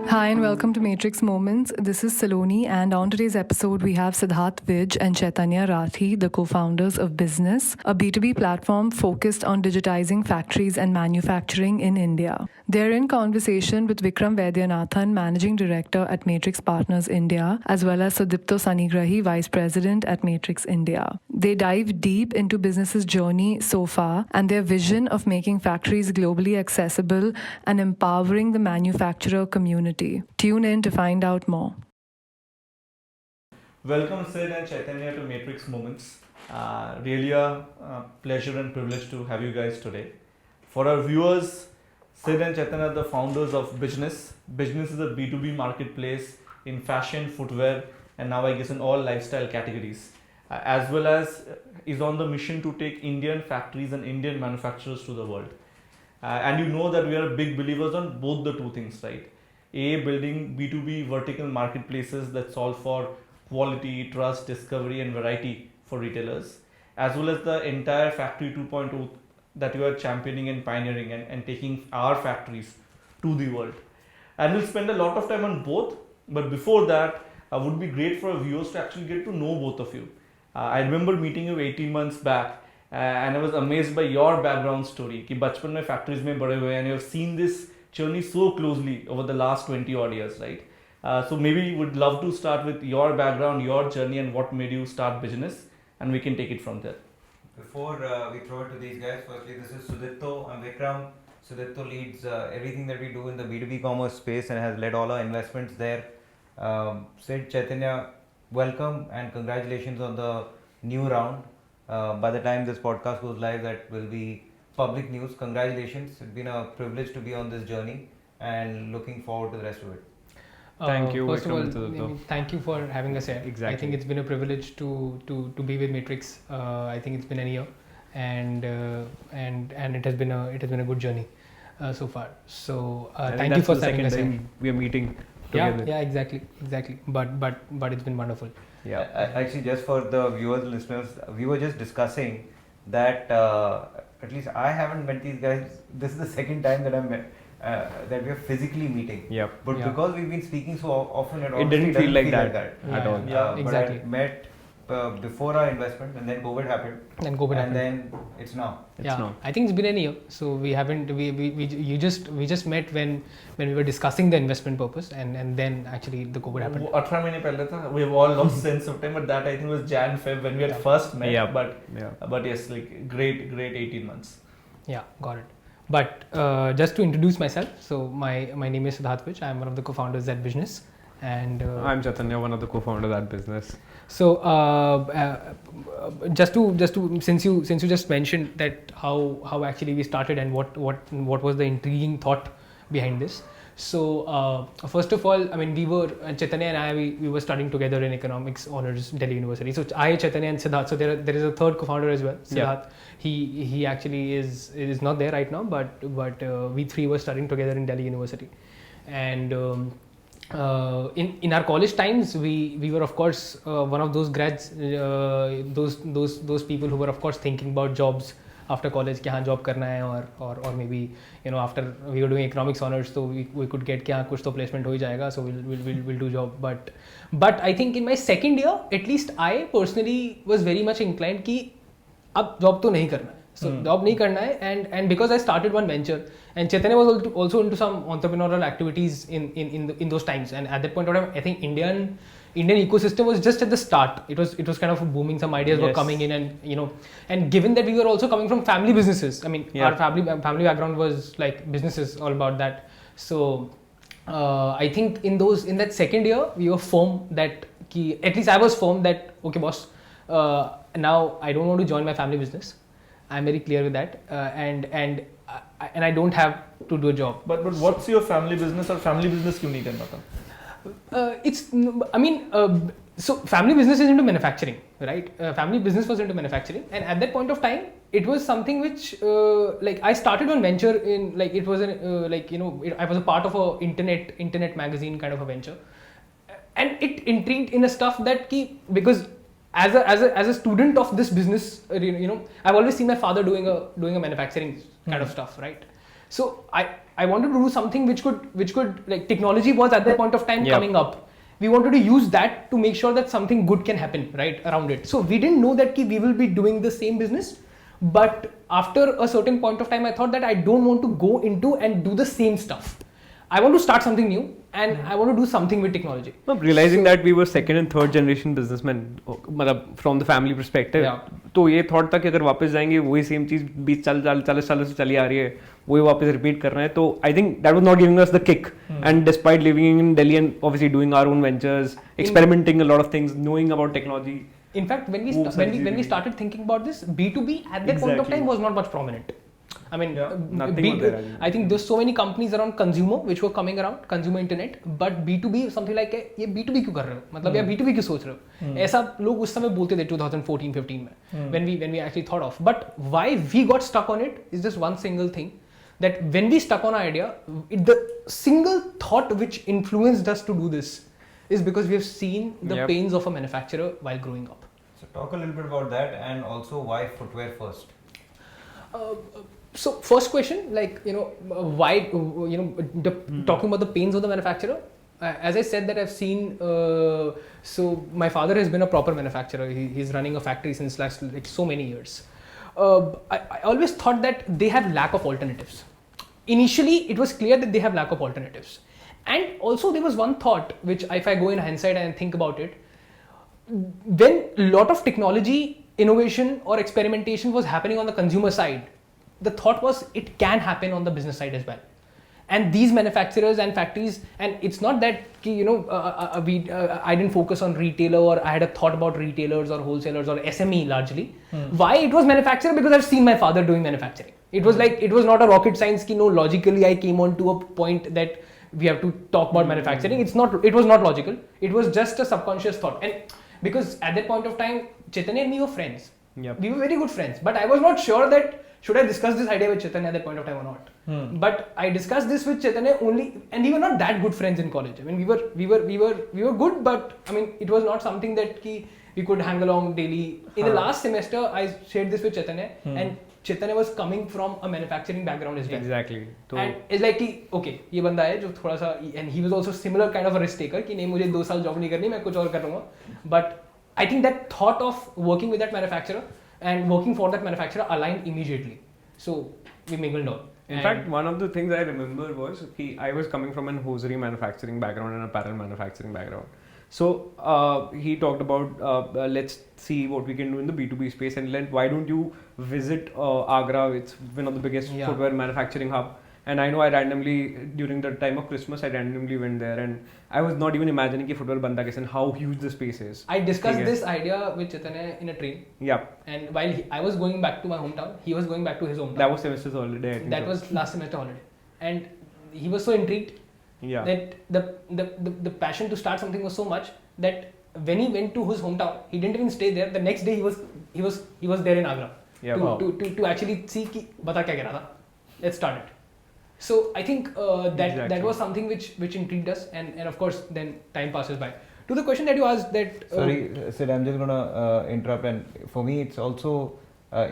Hi and welcome to Matrix Moments. This is Saloni, and on today's episode, we have Siddharth Vij and Chaitanya Rathi, the co-founders of Business, a B2B platform focused on digitizing factories and manufacturing in India. They're in conversation with Vikram Vaidyanathan, Managing Director at Matrix Partners India, as well as Sudipto Sanigrahi, Vice President at Matrix India. They dive deep into business's journey so far and their vision of making factories globally accessible and empowering the manufacturer community. Tune in to find out more. Welcome Sid and Chaitanya to Matrix Moments. Really a pleasure and privilege to have you guys today. For our viewers, Sid and Chaitanya are the founders of Business. Business is a B2B marketplace in fashion, footwear, and now I guess in all lifestyle categories. As well as is on the mission to take Indian factories and Indian manufacturers to the world. And you know that we are big believers on both the two things, right? Building B2B vertical marketplaces that solve for quality, trust, discovery, and variety for retailers, as well as the entire Factory 2.0 that you are championing and pioneering and taking our factories to the world. And we'll spend a lot of time on both, but before that, would be great for our viewers to actually get to know both of you. I remember meeting you 18 months back, and I was amazed by your background story. कि बचपन में factories में बड़े हुए, and you have seen this journey so closely over the last 20 odd years, right? So maybe would love to start with your background, your journey, and what made you start Business, and we can take it from there. Before we throw it to these guys, firstly, this is Sudipto. I'm Vikram. Sudipto leads everything that we do in the B2B commerce space and has led all our investments there. Sid, Chaitanya, welcome and congratulations on the new round. By the time this podcast goes live, that will be public news. Congratulations. It's been a privilege to be on this journey and looking forward to the rest of it. Thank you. First of all, thank you for having us here. Exactly. I think it's been a privilege to be with Matrix. I think it's been a year, and it has been a good journey so far. So thank you for having us here. We are meeting together. Yeah, exactly. But it's been wonderful. Yeah. Actually, just for the viewers and listeners, we were just discussing that at least I haven't met these guys. This is the second time that I'm met. That we are physically meeting. Yep. But because we've been speaking so often, it didn't feel like that at all. Exactly. But I met before our investment, and then COVID happened. Then it's now. I think it's been a year. So we haven't. We just met when we were discussing the investment purpose, and then actually the COVID happened. 18 महीने पहले था. We've all lost sense of time, but that I think was Jan Feb when we had first met. Yeah. But yes, like great 18 months. Yeah, got it. But just to introduce myself, so my name is Siddharth Vij. I'm one of the co-founders at Business, and I'm Chaitanya, one of the co-founders at Business. So just to since you just mentioned that how actually we started and what was the intriguing thought behind this. So first of all, I mean, Chaitanya and I we were studying together in economics honors Delhi University. So I, Chaitanya and Siddharth. So there is a third co-founder as well, Siddharth. Yeah. He actually is not there right now, but we three were studying together in Delhi University, and in our college times we were of course one of those grads, those people who were of course thinking about jobs after college कि हाँ job करना है or maybe after we were doing economics honors, so we could get कि हाँ कुछ तो placement हो ही जाएगा, so we'll do job. But I think in my second year at least I personally was very much inclined कि अब job तो नहीं करना है. So job नहीं करना है, and because I started one venture, and Chaitanya was also into some entrepreneurial activities in those times, and at that point of time I think Indian ecosystem was just at the start. It was kind of booming. Some ideas were coming in, and given that we were also coming from family businesses, I mean our family background was like businesses, all about that. So I think in that second year we were firm that at least I was firm that okay boss, now I don't want to join my family business. I'm very clear with that, and I don't have to do a job. But what's your family business, or family business क्यों नहीं करना था? So family business is into manufacturing, right? Family business was into manufacturing, and at that point of time, it was something which like I started one venture in, like it was I was a part of a internet magazine kind of a venture, and it intrigued in a stuff that because as a student of this business, I've always seen my father doing a manufacturing kind of stuff, right? So I wanted to do something which could like technology was at that point of time Yeah. coming up. We wanted to use that to make sure that something good can happen right around it. So we didn't know that we will be doing the same business, but after a certain point of time, I thought that I don't want to go into and do the same stuff. I want to start something new, and I want to do something with technology. No, realizing that we were second and third generation businessmen, मतलब from the family perspective, Yeah. तो ये thought था कि अगर वापस जाएंगे वही same चीज 20 सालों से चली आ रही है, वही वापस repeat कर रहे हैं, तो I think that was not giving us the kick. And despite living in Delhi and obviously doing our own ventures, experimenting a lot of things, knowing about technology. In fact, when Oops, when we started thinking about this, B2B at that point of Exactly. time was not much prominent. I mean, Nothing was there, I think. I think there's so many companies around consumer which were coming around consumer internet, but B2B something like ये B2B क्यों कर रहे हो? मतलब या B2B क्यों सोच रहे हो? ऐसा लोग उस समय बोलते थे 2014-15 में when we actually thought of. But why we got stuck on it is just one single thing, that when we stuck on our idea, the single thought which influenced us to do this is because we have seen the Yep. pains of a manufacturer while growing up. So talk a little bit about that, and also why footwear first. So first question, like why talking about the pains of the manufacturer. As I said that I've seen. So my father has been a proper manufacturer. He's running a factory since last like so many years. I always thought that they have lack of alternatives. Initially, it was clear that they have lack of alternatives, and also there was one thought which, if I go in hindsight and think about it, when a lot of technology, innovation or experimentation was happening on the consumer side, the thought was it can happen on the business side as well. And these manufacturers and factories, and it's not that I didn't focus on retailer, or I had a thought about retailers or wholesalers or SME largely. Why it was manufacturer? Because I've seen my father doing manufacturing. It was like, it was not a rocket science ki, no, logically I came on to a point that we have to talk about manufacturing. It was not logical. It was just a subconscious thought. And because at that point of time, Chaitanya and me were friends. Yep. We were very good friends, but I was not sure that should I discuss this idea with Chaitanya at that point of time or not. But I discussed this with Chaitanya only, and we were not that good friends in college. I mean, we were good, but I mean, it was not something that we could hang along daily. In the last semester, I shared this with Chaitanya, and Chaitanya was coming from a manufacturing background as well. Exactly. तो And it's like कि okay, ये बंदा है जो थोड़ा सा, and he was also similar kind of a risk taker कि नहीं मुझे 2 साल जॉब नहीं करनी, मैं कुछ और कर लूँगा. But I think that thought of working with that manufacturer and working for that manufacturer aligned immediately. So we mingled on. In fact, one of the things I remember was I was coming from an hosiery manufacturing background and apparel manufacturing background. So he talked about let's see what we can do in the B2B space, and why don't you visit Agra? It's one of the biggest footwear manufacturing hub. And I know I randomly, during the time of Christmas, I randomly went there, and I was not even imagining कि footwear बनता कैसे and how huge the space is. I discussed this idea with Chaitanya in a train. Yeah. And while I was going back to my hometown, he was going back to his hometown. That was semester's holiday. I think That so. was last semester holiday, and he was so intrigued that the passion to start something was so much that when he went to his hometown, he didn't even stay there. The next day he was there in Agra to actually see कि बता क्या कह रहा था. Let's start it. So I think that was something which intrigued us, and of course then time passes by. To the question that you asked, that Sorry, Sid, I'm just gonna interrupt, and for me it's also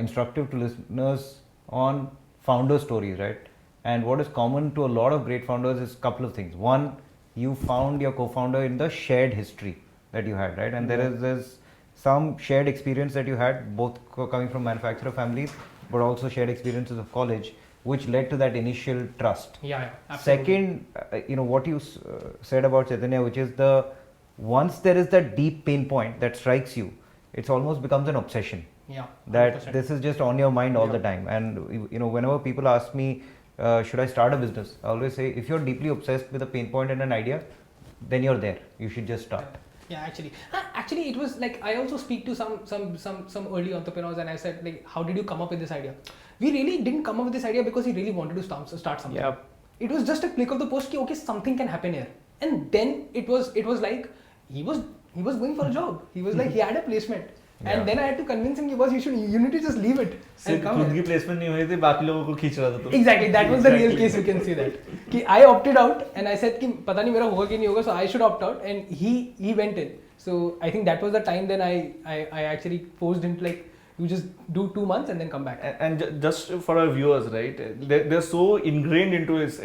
instructive to listeners on founder stories, right? And what is common to a lot of great founders is a couple of things. One, you found your co-founder in the shared history that you had, right? And there's some shared experience that you had, both coming from manufacturer families, but also shared experiences of college, which led to that initial trust. Yeah, absolutely. Second, what you said about Chaitanya, which is once there is that deep pain point that strikes you, it almost becomes an obsession. Yeah. 100%. That this is just on your mind all the time. And whenever people ask me, should I start a business? I always say, if you're deeply obsessed with a pain point and an idea, then you're there. You should just start. Yeah, actually, it was like I also speak to some early entrepreneurs, and I said, like, how did you come up with this idea? We really didn't come up with this idea because he really wanted to start something. Yeah. It was just a click of the post कि okay, something can happen here, and then it was like he was going for a job. He was like, he had a placement. And then I had to convince him, boss, you need to just leave it and come खुद here. की placement नहीं हुई थी, बाकी लोगों को खींच रहा था तो. Exactly, that was the real case. You can see that. कि I opted out and I said कि पता नहीं मेरा होगा कि नहीं होगा, so I should opt out, and he went in. So I think that was the time then I actually forced him to, like, You just do 2 months and then come back. And just for our viewers, right? They're so ingrained into it.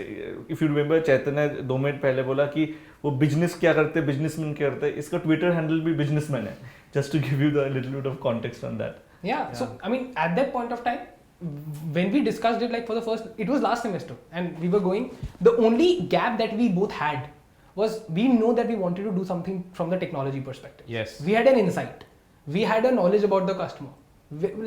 If you remember, Chaitanya 2 minute पहले बोला कि वो business क्या करते हैं, businessman क्या करते हैं. इसका Twitter handle भी businessman है. Just to give you the little bit of context on that. Yeah. So I mean, at that point of time, when we discussed it, like for the first, it was last semester, and we were going. The only gap that we both had was we know that we wanted to do something from the technology perspective. Yes. We had an insight. We had a knowledge about the customer,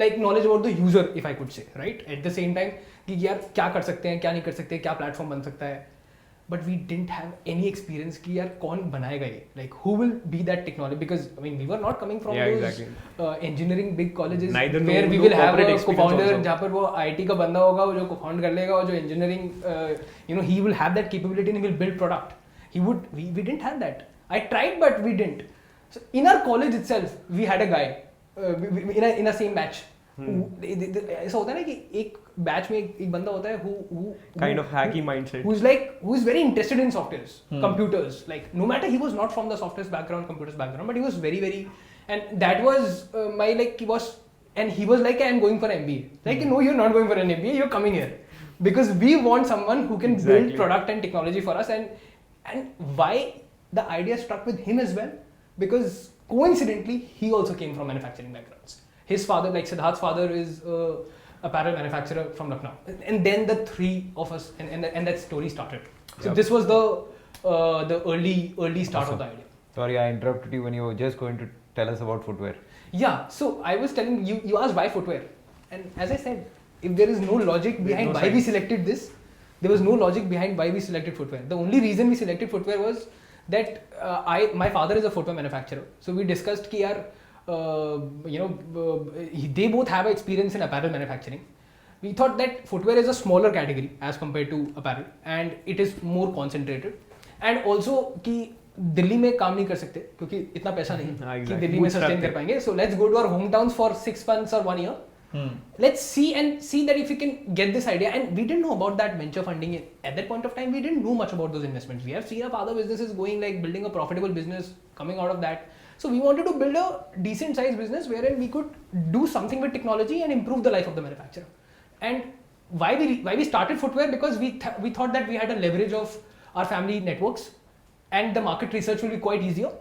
like knowledge about the user, if I could say, right? At the same time, कि यार क्या कर सकते हैं, क्या नहीं कर सकते, क्या platform बन सकता है. But we didn't have any experience कि यार कौन बनाएगा ये, like who will be that technology, because I mean we were not coming from those engineering big colleges where we will have a co-founder जहाँ पर वो IT का बंदा होगा वो जो co-found कर लेगा और जो engineering he will have that capability and he will build product. We didn't have that. I tried but we didn't. So in our college itself we had a guy in a same batch. ऐसा होता है ना कि एक batch में एक बंदा होता है who kind of hacky mindset, who is very interested in softwares, computers, like no matter he was not from the softwares background, computers background, but he was very and that was my like he was like, I'm going for an MBA. Like no, you're not going for an MBA, you're coming here because we want someone who can build product and technology for us. And why the idea struck with him as well, because coincidentally he also came from manufacturing backgrounds. His father, like Siddharth's father, is apparel manufacturer from Lucknow, and then the three of us, and that story started. So this was the early start of the idea. Sorry, I interrupted you when you were just going to tell us about footwear. Yeah, so I was telling you, you asked why footwear, and as I said, if there is no logic behind why we selected this, there was no logic behind why we selected footwear. The only reason we selected footwear was that my father is a footwear manufacturer, so we discussed कि यार they both have experience in apparel manufacturing. We thought that footwear is a smaller category as compared to apparel, and it is more concentrated. And also कि दिल्ली में काम नहीं कर सकते क्योंकि इतना पैसा नहीं कि दिल्ली में sustain कर पाएंगे. So let's go to our hometowns for 6 months or 1 year. Let's see that if we can get this idea. And we didn't know about that venture funding at that point of time. We didn't know much about those investments. We have seen our other businesses going, like building a profitable business coming out of that. So we wanted to build a decent sized business wherein we could do something with technology and improve the life of the manufacturer. And why we started footwear, because we thought that we had a leverage of our family networks and the market research will be quite easier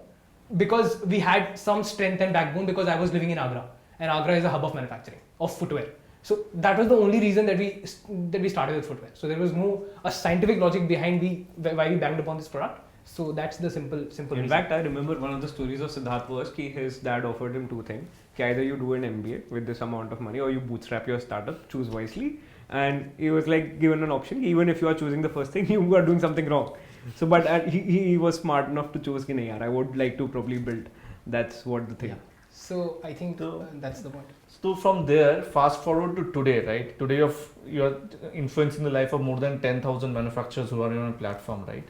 because we had some strength and backbone, because I was living in Agra, and Agra is a hub of manufacturing of footwear. So that was the only reason that we started with footwear. So there was no a scientific logic behind why we banked upon this product. So that's the simple In reason. fact, I remember one of the stories of Siddharth was that his dad offered him 2 things. Either you do an MBA with this amount of money or you bootstrap your startup, choose wisely. And he was like given an option. Even if you are choosing the first thing, you are doing something wrong. So, but he was smart enough to choose ki nahi yaar, I would like to probably build. That's what the thing. Yeah. So I think that's the point. So from there, fast forward to today, right? Today you're influencing the life of more than 10,000 manufacturers who are on a platform, right?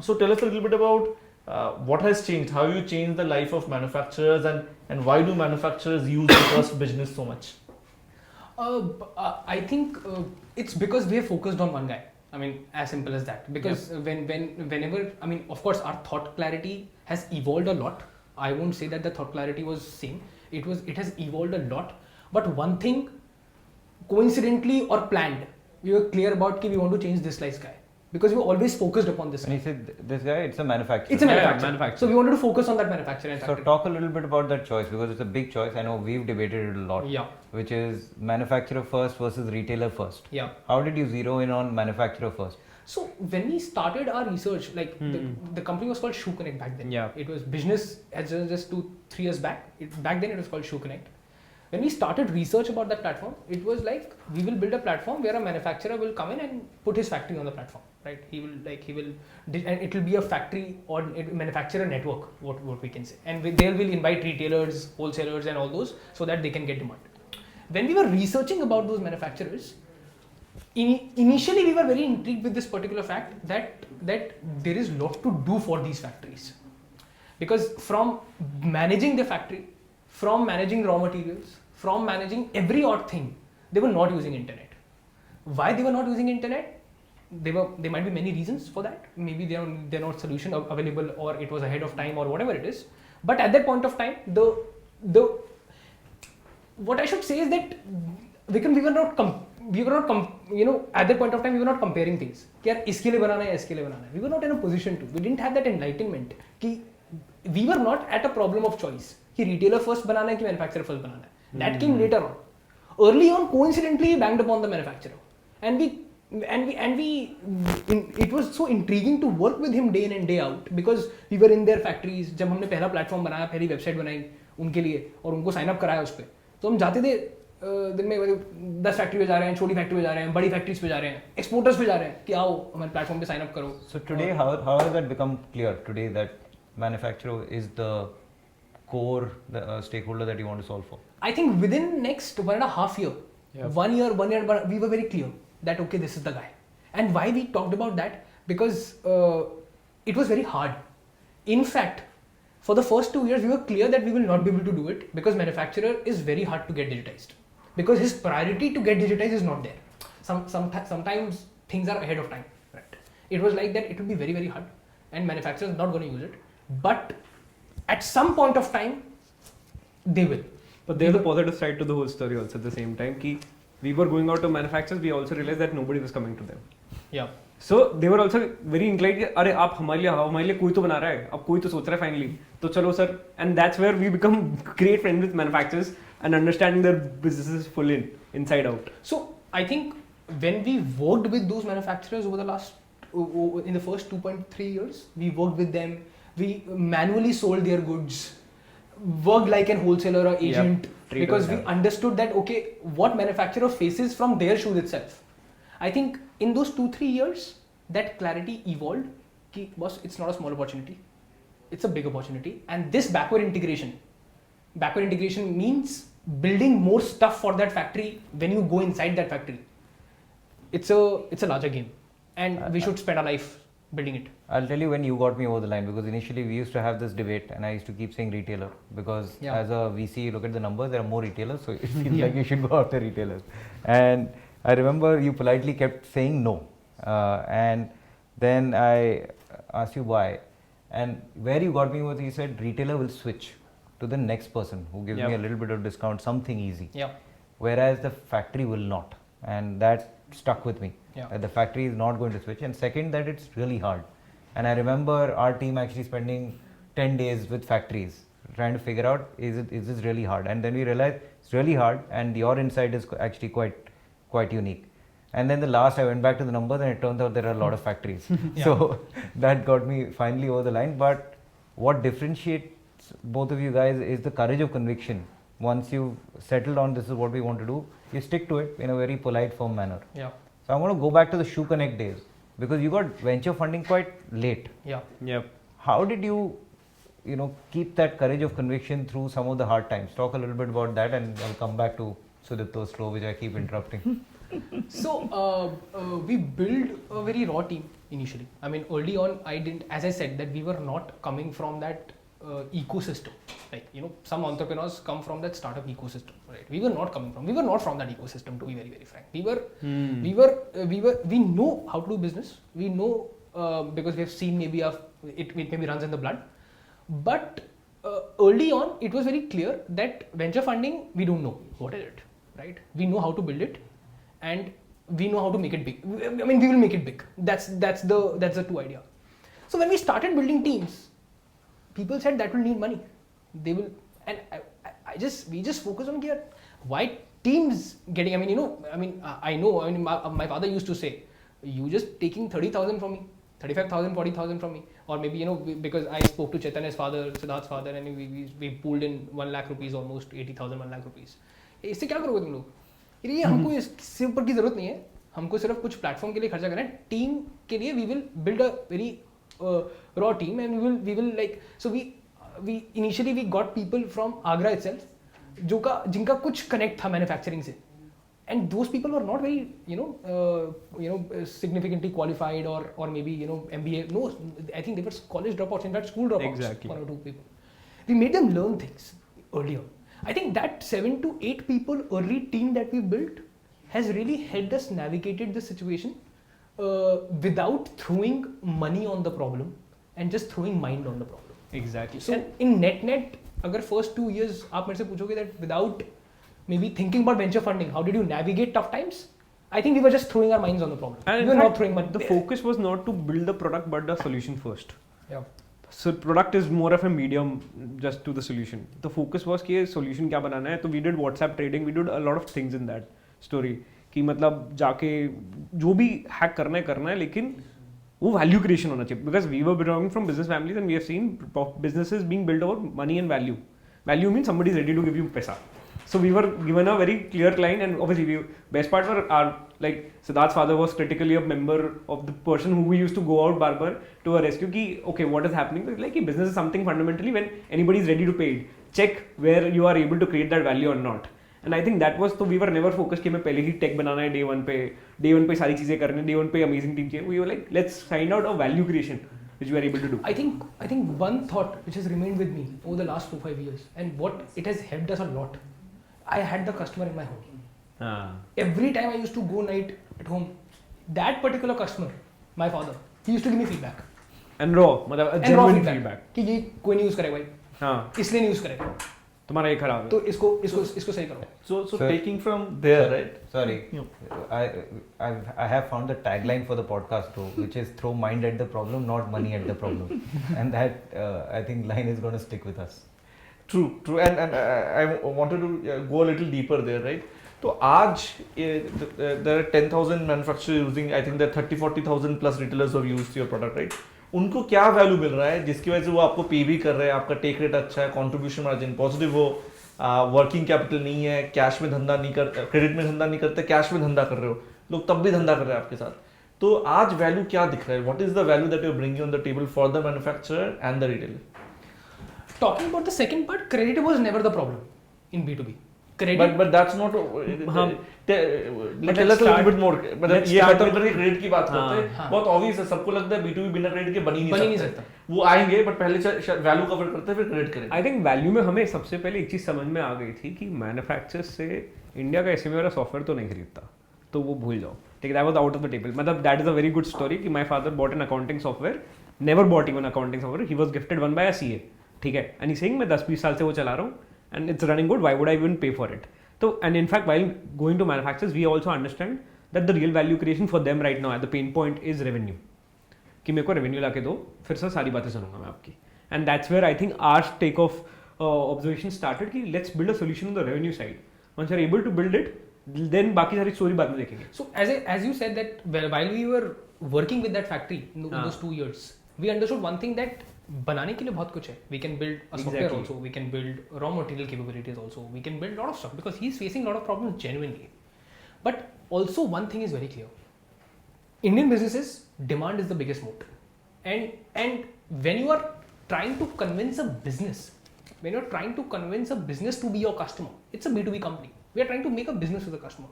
So tell us a little bit about what has changed, how you changed the life of manufacturers, and why do manufacturers use the Trust Business so much? I think it's because we are focused on one guy. I mean, as simple as that. Because whenever, I mean, of course, our thought clarity has evolved a lot. I won't say that the thought clarity was same. It has evolved a lot. But one thing, coincidentally or planned, we were clear about that we want to change this slice guy. Because we were always focused upon this When guy. you said this guy, it's a manufacturer. It's a manufacturer. manufacturer. So we wanted to focus on that manufacturer. So talk a little bit about that choice, because it's a big choice. I know we've debated it a lot. Yeah. Which is manufacturer first versus retailer first. Yeah. How did you zero in on manufacturer first? So when we started our research, like the company was called Shoe Connect back then. Yeah. It was business as just 2-3 years back. Back then it was called Shoe Connect. When we started research about that platform, it was like we will build a platform where a manufacturer will come in and put his factory on the platform, right? He will, and it will be a factory or manufacturer network, what we can say. And they will invite retailers, wholesalers, and all those so that they can get demand. When we were researching about those manufacturers, initially we were very intrigued with this particular fact that there is lot to do for these factories, because from managing the factory, from managing raw materials, from managing every odd thing, they were not using internet. Why they were not using internet? There might be many reasons for that. Maybe they're not solution available, or it was ahead of time, or whatever it is. But at that point of time, what I should say is that Vikram, we were not at that point of time we were not comparing things कि यार इसके लिए बनाना है इसके लिए बनाना है. We were not in a position to. We didn't have that enlightenment कि we were not at a problem of choice कि retailer first बनाना है कि manufacturer first बनाना है. That came later on. Early on, coincidentally, he banged upon the manufacturer, and it was so intriguing to work with him day in and day out because we were in their factories. जब हमने पहला platform बनाया, पहली website बनाई उनके लिए और उनको sign up कराया उस पे, तो हम जाते थे दिन में 10 फैक्ट्री पे जा रहे हैं, छोटी फैक्ट्री पे जा रहे हैं, बड़ी फैक्ट्रीज पे जा रहे हैं, एक्सपोर्टर्स पे जा रहे हैं कि आओ हमारे प्लेटफॉर्म पे साइन अप करो. So today, how has that become clear today that manufacturer is the core stakeholder that you want to solve for? I think within next 1.5 year, one year, we were very clear that okay, this is the guy. And why we talked about that? Because it was very hard. In fact, for the first 2 years, we were clear that we will not be able to do it because manufacturer is very hard to get digitized. Because his priority to get digitized is not there. Sometimes things are ahead of time. Right. It was like that. It will be very, very hard, and manufacturers are not going to use it. But at some point of time, they will. But there's a positive side to the whole story also at the same time. Ki we were going out to manufacturers, we also realized that nobody was coming to them. Yeah. So they were also very inclined कि अरे आप हमारे लिए कोई तो बना रहा है, अब कोई तो सोच रहा है finally, तो चलो sir. And that's where we become great friends with manufacturers and understanding their businesses inside out. So I think when we worked with those manufacturers over the last in the first 2.3 years, we worked with them. We manually sold their goods, worked like an wholesaler or agent because we understood that okay, what manufacturer faces from their shoes itself. I think in those 2-3 years, that clarity evolved. Ki, boss, it's not a small opportunity; it's a big opportunity. And this backward integration means building more stuff for that factory when you go inside that factory. It's a larger game, and we should spend our life building it. I'll tell you when you got me over the line, because initially we used to have this debate and I used to keep saying retailer because as a VC, you look at the numbers, there are more retailers, so it feels like you should go after retailers. And I remember you politely kept saying no, and then I asked you why, and where you got me was you said retailer will switch to the next person who gives me a little bit of discount, something easy, whereas the factory will not, and that stuck with me. That the factory is not going to switch, and second, that it's really hard. And I remember our team actually spending 10 days with factories trying to figure out is this really hard, and then we realized it's really hard, and your insight is actually quite unique. And then the last, I went back to the numbers, and it turns out there are a lot of factories. So that got me finally over the line. But what differentiates both of you guys is the courage of conviction. Once you've settled on this is what we want to do, you stick to it in a very polite, firm manner. So I want to go back to the Shoe Connect days, because you got venture funding quite late. How did you keep that courage of conviction through some of the hard times? Talk a little bit about that, and I'll come back to Sudipto's flow, which I keep interrupting. So we built a very raw team initially. I mean, early on, as I said, that we were not coming from that ecosystem. Like, some entrepreneurs come from that startup ecosystem, right? We were not from that ecosystem, to be very, very frank. We know how to do business. We know because we have seen it maybe runs in the blood. But early on, it was very clear that venture funding, we don't know what is it, right? We know how to build it, and we know how to make it big. I mean, we will make it big. That's the two idea. So when we started building teams, people said that will need money. They will, and we just focus on here. Why teams getting? I know. My father used to say, you just taking 30,000 from me, 35,000, 40,000 from me, or maybe because I spoke to Chaitanya's father, Siddharth's father, and we pulled in 1 lakh rupees, almost 80,000, 1 lakh rupees. इससे क्या करोगे तुम लोग? ये हमको इससे ऊपर की जरूरत नहीं है. हमको सिर्फ कुछ प्लेटफॉर्म के लिए खर्चा करना है. टीम के लिए we will build a very raw team, and we will like, so we initially we got people from Agra itself जिनका कुछ connect था manufacturing से, and those people were not very significantly qualified or maybe MBA. No, I think they were college dropouts, in fact school dropouts. Exactly. 1 or 2 people. We made them learn things early on. I think that 7 to 8 people early team that we built has really helped us navigated the situation without throwing money on the problem and just throwing mind on the problem. Exactly. So in net, अगर first 2 years आप मेरे से पूछोगे that without maybe thinking about venture funding. How did you navigate tough times? I think we were just throwing our minds on the problem. And we in were fact, not throwing money. the focus was not to build the product but the solution first. Yeah. So product is more of a medium just to the solution. The focus was कि solution क्या बनाना है. तो we did WhatsApp trading. We did a lot of things in that story. कि मतलब जाके जो भी hack करना है लेकिन वो value creation होना चाहिए. Because we were belonging from business families and we have seen businesses being built over money and value. Value means somebody is ready to give you paisa. So we were given a very clear line, and obviously best part were our, like Siddharth's father was critically a member of the person who we used to go out barber to a rescue. Ki, okay, what is happening? Like business is something fundamentally when anybody is ready to pay it. Check where you are able to create that value or not. And I think that was, so we were never focused कि हमें पहले ही tech बनाना है day one पे सारी चीजें करनी, day one पे amazing team चाहिए. We were like, let's find out a value creation which we are able to do. I think one thought which has remained with me over the last 4-5 years, and what it has helped us a lot. I had the customer in my home. Every time I used to go night at home, that particular customer, my father, he used to give me feedback. And raw, मतलब a genuine feedback. कि ये कोई नहीं use करेगा भाई. हाँ. इसलिए नहीं use करेगा. तुम्हारा ये खराब है. तो इसको सही करो. So Sir, taking from there, right? Sorry, Yeah. I have found the tagline for the podcast too, which is throw mind at the problem, not money at the problem, and that I think line is going to stick with us. True, and I wanted to go a little deeper there, right? तो आज there are 10,000 manufacturers using, I think there are 30-40,000 plus retailers who have used your product, right? उनको क्या value मिल रहा है जिसकी वजह से वो आपको पे भी कर रहे हैं, आपका टेक रेट अच्छा है, कंट्रीब्यूशन मार्जिन पॉजिटिव हो, वर्किंग कैपिटल नहीं है, कैश में धंधा नहीं कर, क्रेडिट में धंधा नहीं करते, कैश में धंधा कर रहे हो, लोग तब भी धंधा कर रहे हैं आपके साथ. तो आज वैल्यू क्या दिख रहा है? What is the value that you are bringing on the table for the manufacturer and the retailer? Talking about the second part, credit was never the problem in B2B. Credit, but that's not tell us a little bit more. मतलब ये खत्म करके credit की बात करते हैं, बहुत obvious है, सबको लगता है B2B बिना क्रेडिट के बन ही नहीं सकता. वो आएंगे बट पहले वैल्यू कवर करते हैं फिर क्रेडिट करेंगे. आई थिंक वैल्यू में हमें सबसे पहले एक चीज समझ में आ गई थी कि मैन्युफैक्चरर्स से इंडिया का एसएमई वाला सॉफ्टवेयर तो नहीं खरीदता, तो वो भूल जाओ. ठीक है, that was out of the table. मतलब that is a very good story कि my father bought an accounting software, never bought even accounting software, he was gifted one by a CA. ठीक है, एंड ही सेइंग मैं 10-20 साल से वो चला रहा हूँ and it's running good, why would I even pay for it? So, and in fact, while going to manufacturers, we also understand that the real value creation for them right now at the pain point is revenue. कि मेरे को revenue लाके दो, फिर से सारी बातें सुनूंगा मैं आपकी. And that's where I think our take of observation started कि let's build a solution on the revenue side. Once you're able to build it, then बाकी सारी story बाद में देखेंगे. So as you said that while we were working with that factory in those 2 years, we understood one thing that बनाने के लिए बहुत कुछ है. We can build a software also. We can build raw material capabilities also. We can build a lot of stuff because he's facing a lot of problems genuinely. But also one thing is very clear. Indian businesses, demand is the biggest moat. And when you are trying to convince a business to be your customer, it's a B2B company. We are trying to make a business with a customer.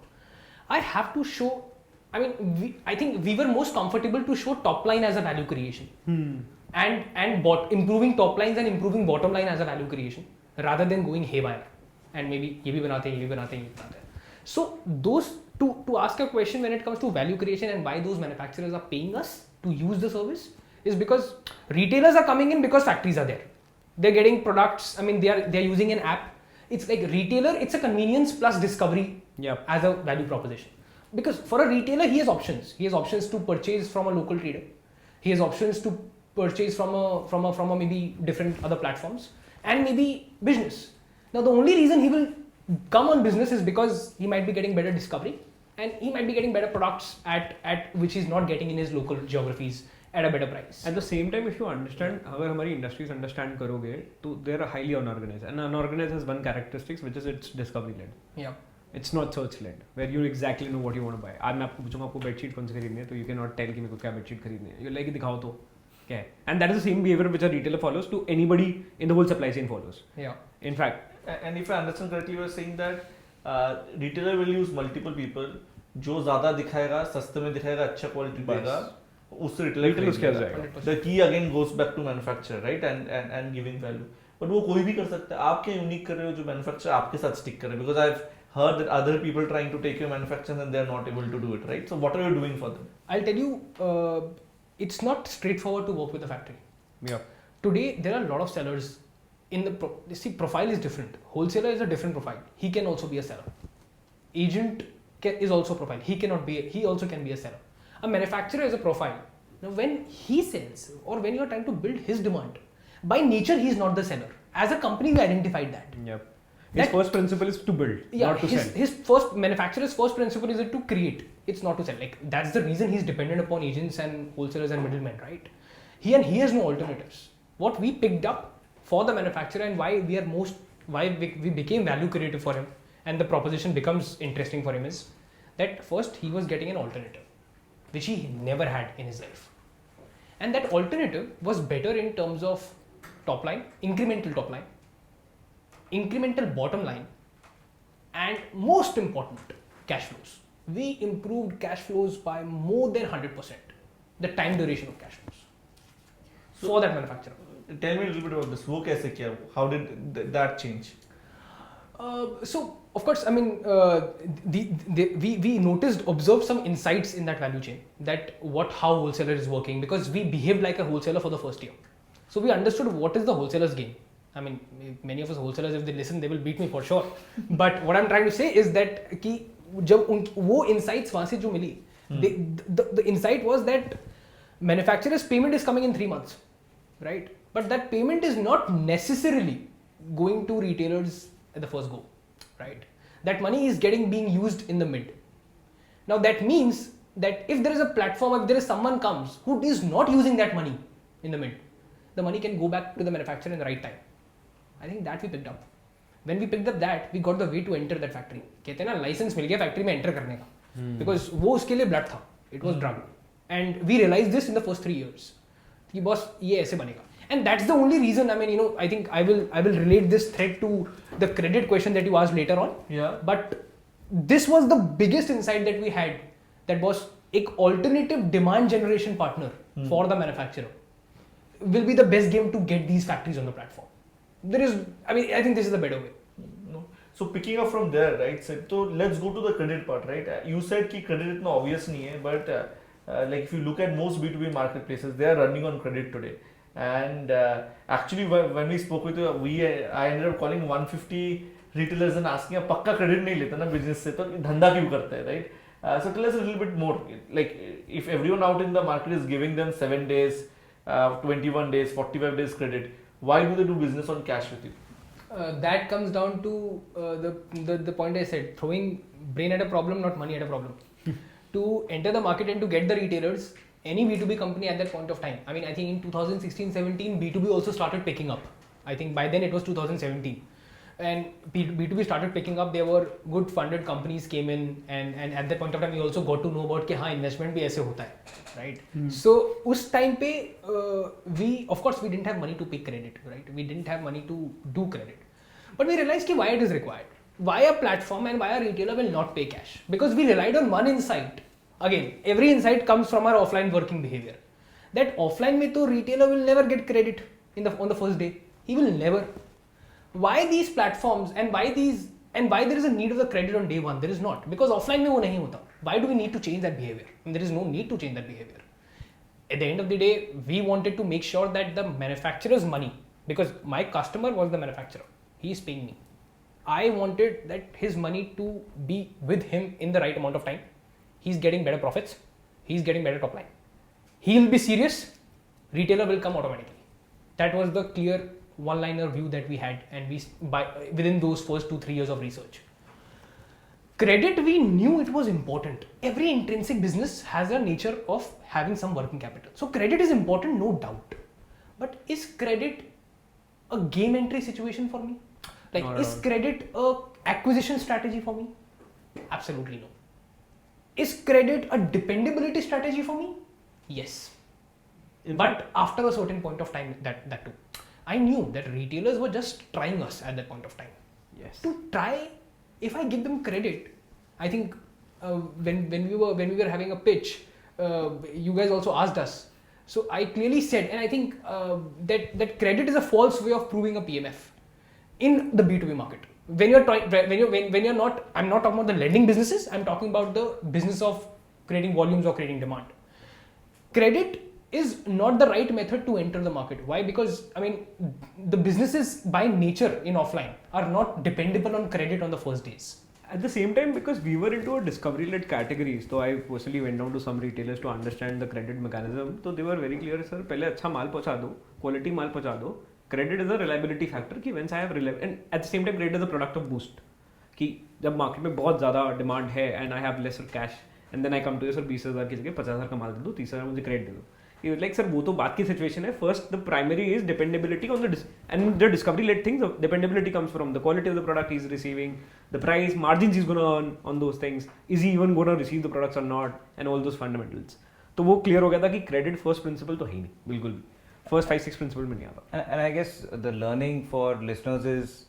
I have to show, I think we were most comfortable to show top line as a value creation. And improving top lines and improving bottom line as a value creation rather than going haywire and maybe ये भी बनाते हैं. So those to ask a question when it comes to value creation and why those manufacturers are paying us to use the service is because retailers are coming in because factories are there. They're getting products. I mean, they are using an app. It's like retailer. It's a convenience plus discovery as a value proposition. Because for a retailer, he has options. He has options to purchase from a local trader. He has options to purchase from a maybe different other platforms and maybe business. Now the only reason he will come on business is because he might be getting better discovery and he might be getting better products at which he's not getting in his local geographies at a better price. At the same time, if you understand, अगर हमारी industries understand करोगे, तो they are highly unorganized, and unorganized has one characteristics which is it's discovery led. Yeah. It's not search led, where you exactly know what you want to buy. आज मैं आपको पूछूंगा आपको bedsheet कौन सी खरीदनी है, तो you cannot tell कि मेरे को क्या बेडशीट खरीदनी है. You like दिखाओ तो क्या है. And that is the same behavior which a retailer follows to anybody in the whole supply chain follows. Yeah. In fact. And if I understand correctly, you are saying that retailer will use multiple people. जो ज़्यादा दिखाएगा, सस्ते में दिखाएगा, अच्छा quality देगा, उससे retailer उसके आ जाएगा. The key again goes back to manufacturer, right? And giving value. But वो कोई भी कर सकता है. आप क्या यूनिक कर रहे हो जो manufacturer आपके साथ stick करे? Because I've heard that other people trying to take your manufacturer and they are not able to do it, right? So what are you doing for them? I'll tell you, it's not straightforward to work with a factory. Yeah. Today there are a lot of sellers profile is different. Wholesaler is a different profile. He can also be a seller. Agent is also a profile. He also can be a seller. A manufacturer is a profile. Now, when he sells or when you are trying to build his demand, by nature he is not the seller. As a company, we identified that. Yep. His first principle is to build, not to sell. His manufacturer's first principle is to create. It's not to sell. Like that's the reason he's dependent upon agents and wholesalers and middlemen, right? He has no alternatives. What we picked up for the manufacturer and why we became value creative for him and the proposition becomes interesting for him is that first he was getting an alternative, which he never had in his life, and that alternative was better in terms of top line, incremental top line, incremental bottom line, and most important, cash flows. We improved cash flows by more than 100%, the time duration of cash flows for that manufacturer. Tell me a little bit about this. वो कैसे किया? How did that change? So of course, I mean, we observed some insights in that value chain, that how wholesaler is working, because we behaved like a wholesaler for the first year. So we understood what is the wholesaler's game. I mean, many of us wholesalers, if they listen, they will beat me for sure. But what I'm trying to say is that कि जब वो insights वहाँ से जो मिली, the insight was that manufacturer's payment is coming in 3 months, right? But that payment is not necessarily going to retailers at the first go, right? That money is being used in the mid. Now that means that if there is a platform, if there is someone comes who is not using that money in the mid, the money can go back to the manufacturer in the right time. I think that we picked up. When we picked up that, we got the way to enter that factory. कहते हैं ना, license मिल गया factory में enter करने का, because वो उसके लिए blood था. It was drug, and we realized this in the first 3 years. कि boss ये ऐसे बनेगा. And that's the only reason. I mean, I think I will relate this thread to the credit question that you asked later on. Yeah. But this was the biggest insight that we had. That was एक alternative demand generation partner for the manufacturer will be the best game to get these factories on the platform. I think this is the better way. No. So picking up from there, right? So let's go to the credit part, right? You said कि credit इतना obvious नहीं है, but like if you look at most B2B marketplaces, they are running on credit today. And actually, when we spoke with you, I ended up calling 150 retailers and asking, "आप पक्का credit नहीं लेते ना business से, तो धंधा क्यों करते हैं, right?" So tell us a little bit more. Like if everyone out in the market is giving them 7 days, 21 days, 45 days credit, why do they do business on cash with you? That comes down to the point I said, throwing brain at a problem, not money at a problem. To enter the market and to get the retailers, any B2B company at that point of time, I mean, I think in 2016-17, B2B also started picking up. I think by then it was 2017. And B2B started picking up. There were good funded companies came in, and at that point of time, we also got to know about कि हाँ investment भी ऐसे होता है, right? So उस time पे of course we didn't have money to pick credit, right? We didn't have money to do credit, but we realized कि why it is required. Why a platform and why a retailer will not pay cash? Because we relied on one insight. Again, every insight comes from our offline working behavior. That offline में तो retailer will never get credit on the first day. He will never. Why these platforms and why there is a need of the credit on day one? There is not, because offline में वो नहीं होता. Why do we need to change that behavior? And there is no need to change that behavior. At the end of the day, we wanted to make sure that the manufacturer's money, because my customer was the manufacturer, he is paying me. I wanted that his money to be with him in the right amount of time. He's getting better profits. He's getting better top line. He'll be serious. Retailer will come automatically. That was the clear one-liner view that we had, and within those first 2-3 years of research. Credit, we knew it was important. Every intrinsic business has a nature of having some working capital. So credit is important, no doubt. But is credit a game entry situation for me? Like, is credit a acquisition strategy for me? Absolutely no. Is credit a dependability strategy for me? Yes. But after a certain point of time, that too. I knew that retailers were just trying us at that point of time. Yes. To try, if I give them credit, I think when we were having a pitch, you guys also asked us. So I clearly said, and I think that credit is a false way of proving a PMF in the B2B market. When you're not, I'm not talking about the lending businesses. I'm talking about the business of creating volumes or creating demand. Credit is not the right method to enter the market. Why? Because I mean, the businesses by nature in offline are not dependable on credit on the first days. At the same time, because we were into a discovery-led category, so I personally went down to some retailers to understand the credit mechanism. So they were very clear, sir, पहले अच्छा माल पहुंचा दो, quality माल पहुंचा दो. Credit is a reliability factor कि once I have and at the same time credit is a product of boost. कि जब market में बहुत ज़्यादा demand है and I have lesser cash and then I come to you, sir 20,000 की जगह 50,000 का माल दे दो, 30,000 मुझे credit दे दो. He was like, sir, वो तो बात की situation है. First, the primary is dependability on and the discovery-led things. Dependability comes from the quality of the product he's receiving, the price, margins he's gonna earn on those things. Is he even gonna receive the products or not, and all those fundamentals. तो वो clear हो गया था कि credit first principle तो है ही नहीं, बिल्कुल भी. First 5-6 principle में नहीं आता. And I guess the learning for listeners is,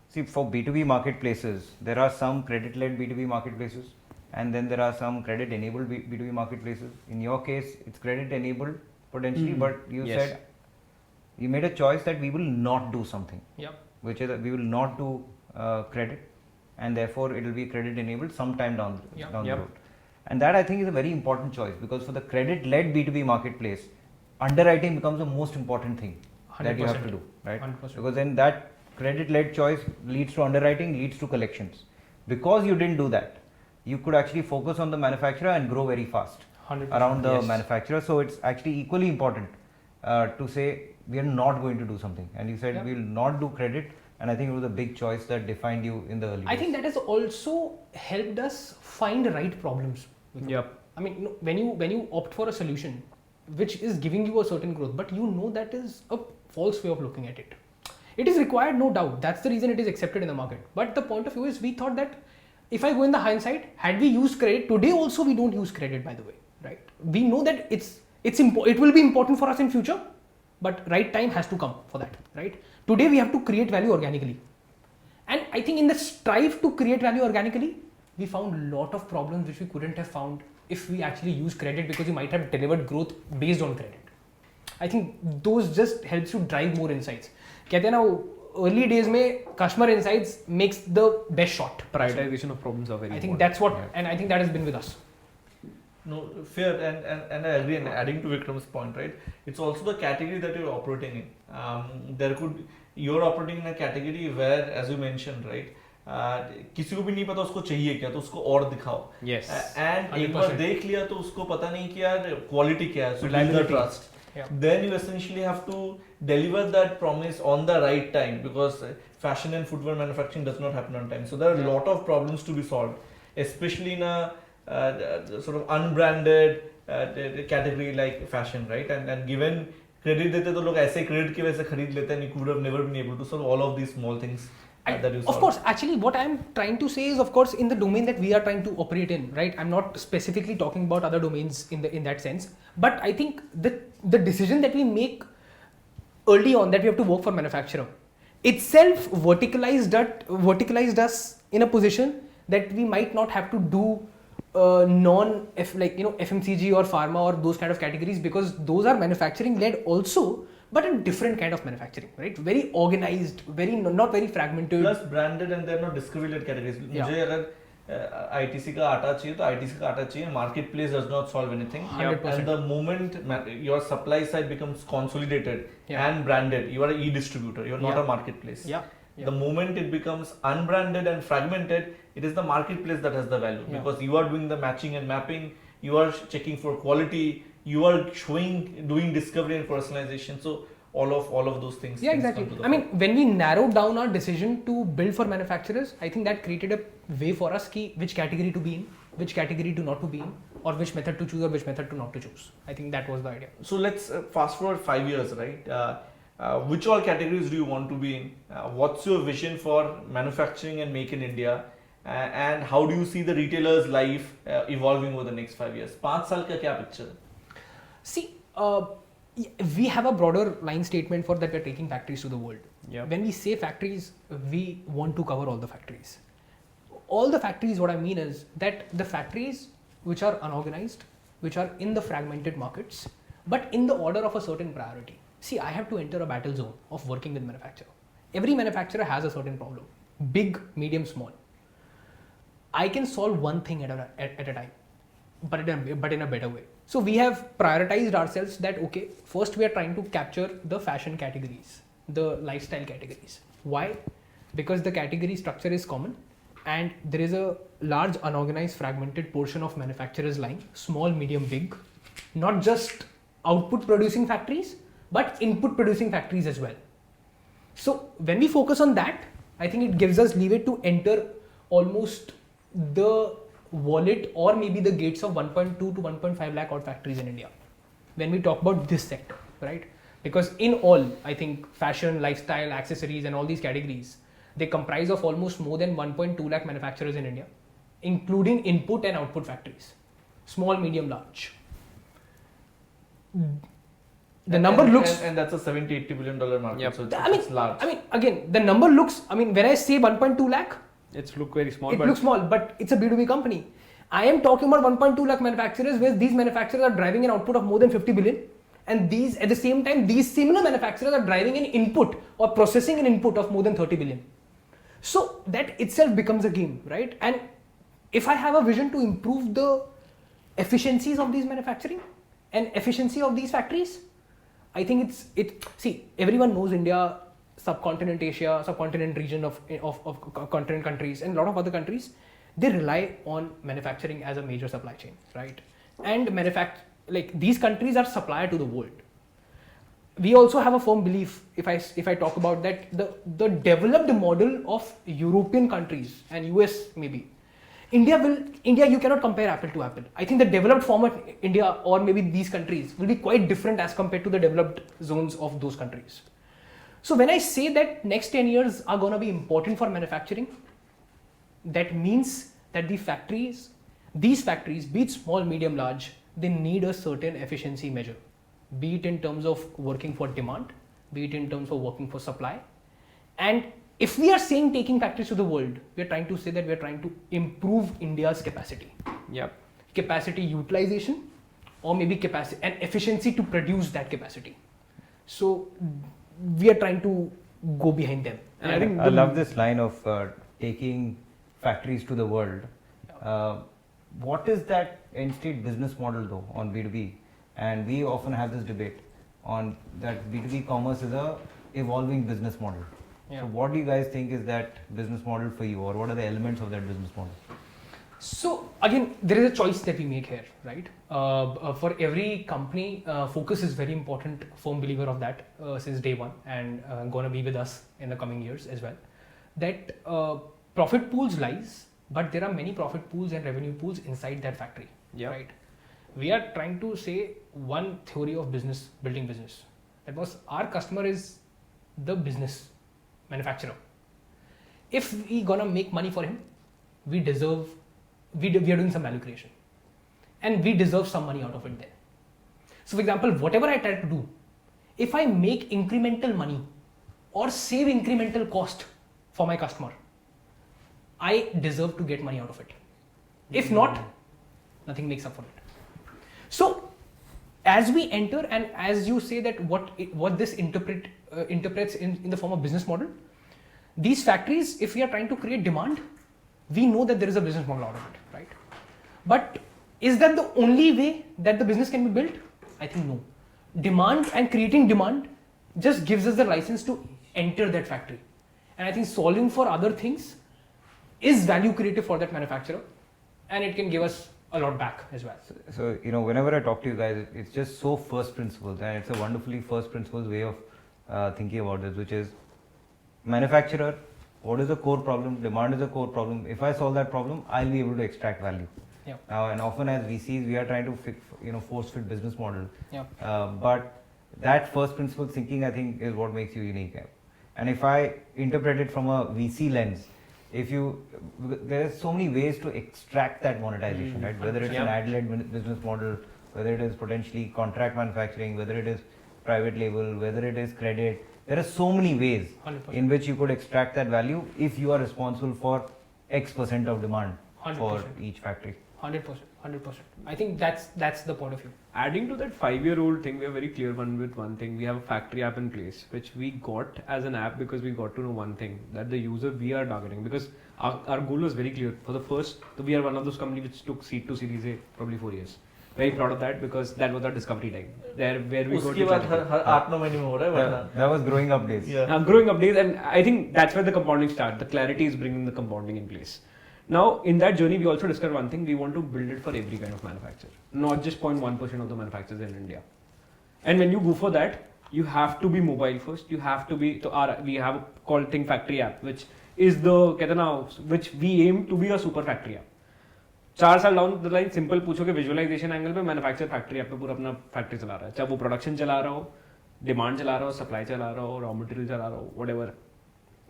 see, for B2B marketplaces, there are some credit-led B2B marketplaces, and then there are some credit-enabled B2B marketplaces. In your case, it's credit-enabled potentially, but you Yes. said you made a choice that we will not do something, Yep. which is that we will not do credit, and therefore it will be credit-enabled sometime down Yep. the Yep. road. And that I think is a very important choice, because for the credit-led B2B marketplace, underwriting becomes the most important thing that you have to 100%. do, right? 100%. Because then that credit-led choice leads to underwriting, leads to collections. Because you didn't do that, you could actually focus on the manufacturer and grow very fast 100%. around the Yes. manufacturer. So it's actually equally important to say we are not going to do something. And you said Yeah. we will not do credit, and I think it was a big choice that defined you in the early I days. think that has also helped us find the right problems. Yep. I mean, when you opt for a solution which is giving you a certain growth, but you know that is a false way of looking at it. It is required, no doubt. That's the reason it is accepted in the market. But the point of view is, we thought that if I go in the hindsight, had we used credit today, also we don't use credit, by the way, right? We know that it will be important for us in future, but right time has to come for that, right? Today we have to create value organically, and I think in the strive to create value organically, we found a lot of problems which we couldn't have found if we actually use credit, because we might have delivered growth based on credit. I think those just helps you drive more insights. कहते हैं ना, early days में customer insights makes the best shot. Prioritization of problems are very I think important. that's what, Yeah. and I think that has been with us. No, fair, and I agree. And adding to Vikram's point, right? It's also the category that you're operating in. You're operating in a category where, as you mentioned, right? किसी को भी नहीं पता उसको चाहिए क्या, तो उसको और दिखाओ. Yes. And एक बार 100%. देख लिया तो उसको पता नहीं कि यार क्वालिटी क्या है, so build the Reliability. trust. Yeah. Then you essentially have to deliver that promise on the right time, because fashion and footwear manufacturing does not happen on time. So there are a Yeah. lot of problems to be solved, especially in a sort of unbranded category like fashion, right? And given credit देते तो लोग ऐसे credit की वजह से खरीद लेते हैं, and you could have never been able to solve all of these small things that you solve. Of course, actually, what I'm trying to say is, of course, in the domain that we are trying to operate in, right? I'm not specifically talking about other domains in that sense, but I think the decision that we make early on, that we have to work for manufacturer, itself verticalized us in a position that we might not have to do FMCG or pharma or those kind of categories, because those are manufacturing led also, but a different kind of manufacturing, right? Very organized, not very fragmented. Plus branded, and they're not discovery led categories. Yeah. मुझे अगर ITC का आटा चाहिए तो ITC का आटा चाहिए. Marketplace does not solve anything. 100%. And the moment your supply side becomes consolidated Yeah. and branded, you are an e-distributor. You're not Yeah. a marketplace. Yeah. The moment it becomes unbranded and fragmented, it is the marketplace that has the value, Yeah. because you are doing the matching and mapping, you are checking for quality, you are doing discovery and personalization. So all of those things. Yeah, things exactly. come to the I mean, fore. when we narrowed down our decision to build for manufacturers, I think that created a way for us ki which category to be in, which category to not to be in, or which method to choose or which method to not to choose. I think that was the idea. So let's fast forward 5 years, right? Which all categories do you want to be in? What's your vision for manufacturing and make in India? And how do you see the retailer's life evolving over the next 5 years? 5 साल का क्या picture? See, we have a broader line statement for that we're taking factories to the world. Yeah. When we say factories, we want to cover all the factories. All the factories, what I mean is that the factories which are unorganized, which are in the fragmented markets, but in the order of a certain priority. See, I have to enter a battle zone of working with manufacturer. Every manufacturer has a certain problem, big, medium, small. I can solve one thing at a time. but in a better way. So we have prioritized ourselves that okay, first we are trying to capture the fashion categories, the lifestyle categories. Why? Because the category structure is common and there is a large unorganized fragmented portion of manufacturers lying, small, medium, big, not just output producing factories but input producing factories as well. So when we focus on that, I think it gives us leeway to enter almost the wallet or maybe the gates of 1.2 to 1.5 lakh odd factories in India when we talk about this sector, right? Because in all, I think fashion, lifestyle, accessories and all these categories, they comprise of almost more than 1.2 lakh manufacturers in India, including input and output factories, small, medium, large. The number looks, and that's a 70-80 billion dollar market. Yep. So it's large. I mean, again, the number looks, I mean, when I say 1.2 lakh, It's look very small, it but looks small, but it's a B2B company. I am talking about 1.2 lakh manufacturers where these manufacturers are driving an output of more than 50 billion. And these, at the same time, these similar manufacturers are driving an input or processing an input of more than 30 billion. So that itself becomes a game, right? And if I have a vision to improve the efficiencies of these manufacturing and efficiency of these factories, I think see, everyone knows India, subcontinent Asia, subcontinent region of continent countries and a lot of other countries, they rely on manufacturing as a major supply chain, right? And like these countries are supplier to the world. We also have a firm belief, if I talk about that, the developed model of European countries and US maybe, India you cannot compare apple to apple. I think the developed form of India or maybe these countries will be quite different as compared to the developed zones of those countries. So when I say that next 10 years are going to be important for manufacturing, that means that these factories, be it small, medium, large, they need a certain efficiency measure, be it in terms of working for demand, be it in terms of working for supply. And if we are saying taking factories to the world, we are trying to say that we are trying to improve India's capacity. yeah. Capacity utilization or maybe capacity and efficiency to produce that capacity. So we are trying to go behind them. And I think I love this line of taking factories to the world. What is that end state business model though on B2B? And we often have this debate on that B2B commerce is a evolving business model. Yeah. So what do you guys think is that business model for you, or what are the elements of that business model? So again, there is a choice that we make here, right? For every company, focus is very important. Firm believer of that since day one, and gonna be with us in the coming years as well. That profit pools lies, but there are many profit pools and revenue pools inside that factory, right? We are trying to say one theory of business, building business. That was our customer is the business manufacturer. If we gonna make money for him, we are doing some value creation and we deserve some money out of it then. So for example, whatever I try to do, if I make incremental money or save incremental cost for my customer, I deserve to get money out of it. If not, nothing makes up for it. So as we enter and as you say that what this interprets in the form of business model, these factories, if we are trying to create demand, we know that there is a business model out of it, right? But is that the only way that the business can be built? I think no. Demand and creating demand just gives us the license to enter that factory. And I think solving for other things is value creative for that manufacturer, and it can give us a lot back as well. So whenever I talk to you guys, it's just so first principles, and it's a wonderfully first principles way of thinking about this, which is manufacturer. What is the core problem? Demand is a core problem. If I solve that problem, I'll be able to extract value. Yeah. And often as VCs, we are trying to force fit business model. Yeah. But that first principle thinking, I think, is what makes you unique. And if I interpret it from a VC lens, there are so many ways to extract that monetization, right? Whether it's an ad-led business model, whether it is potentially contract manufacturing, whether it is private label, whether it is credit. There are so many ways 100%. in which you could extract that value if you are responsible for X% of demand 100%. for each factory. 100%. I think that's the point of view. Adding to that 5-year-old thing, we are very clear with one thing. We have a factory app in place, which we got as an app because we got to know one thing, that the user we are targeting. Because our goal was very clear. For the first, we are one of those companies which took seed to Series A probably 4 years. Very proud of that because that was our discovery time. There where we got उसके बाद हर 8-9 महीने में हो रहा है but That was growing up days. yeah. growing up days, and I think that's where the compounding starts. The clarity is bringing the compounding in place. Now, in that journey, we also discovered one thing: we want to build it for every kind of manufacturer, not just 0.1% of the manufacturers in India. And when you go for that, you have to be mobile first. You have to be. We have a called Think Factory app, which is which we aim to be a super factory app. 4 साल down the line simple पूछो कि visualisation angle पे manufacture factory आप पे पूरा अपना factory चला रहा है, चाहे वो प्रोडक्शन चला रहा हो, डिमांड चला रहा हो, सप्लाई चला रहा हो, रॉ मटेरियल चला रहा हो, व्हाटएवर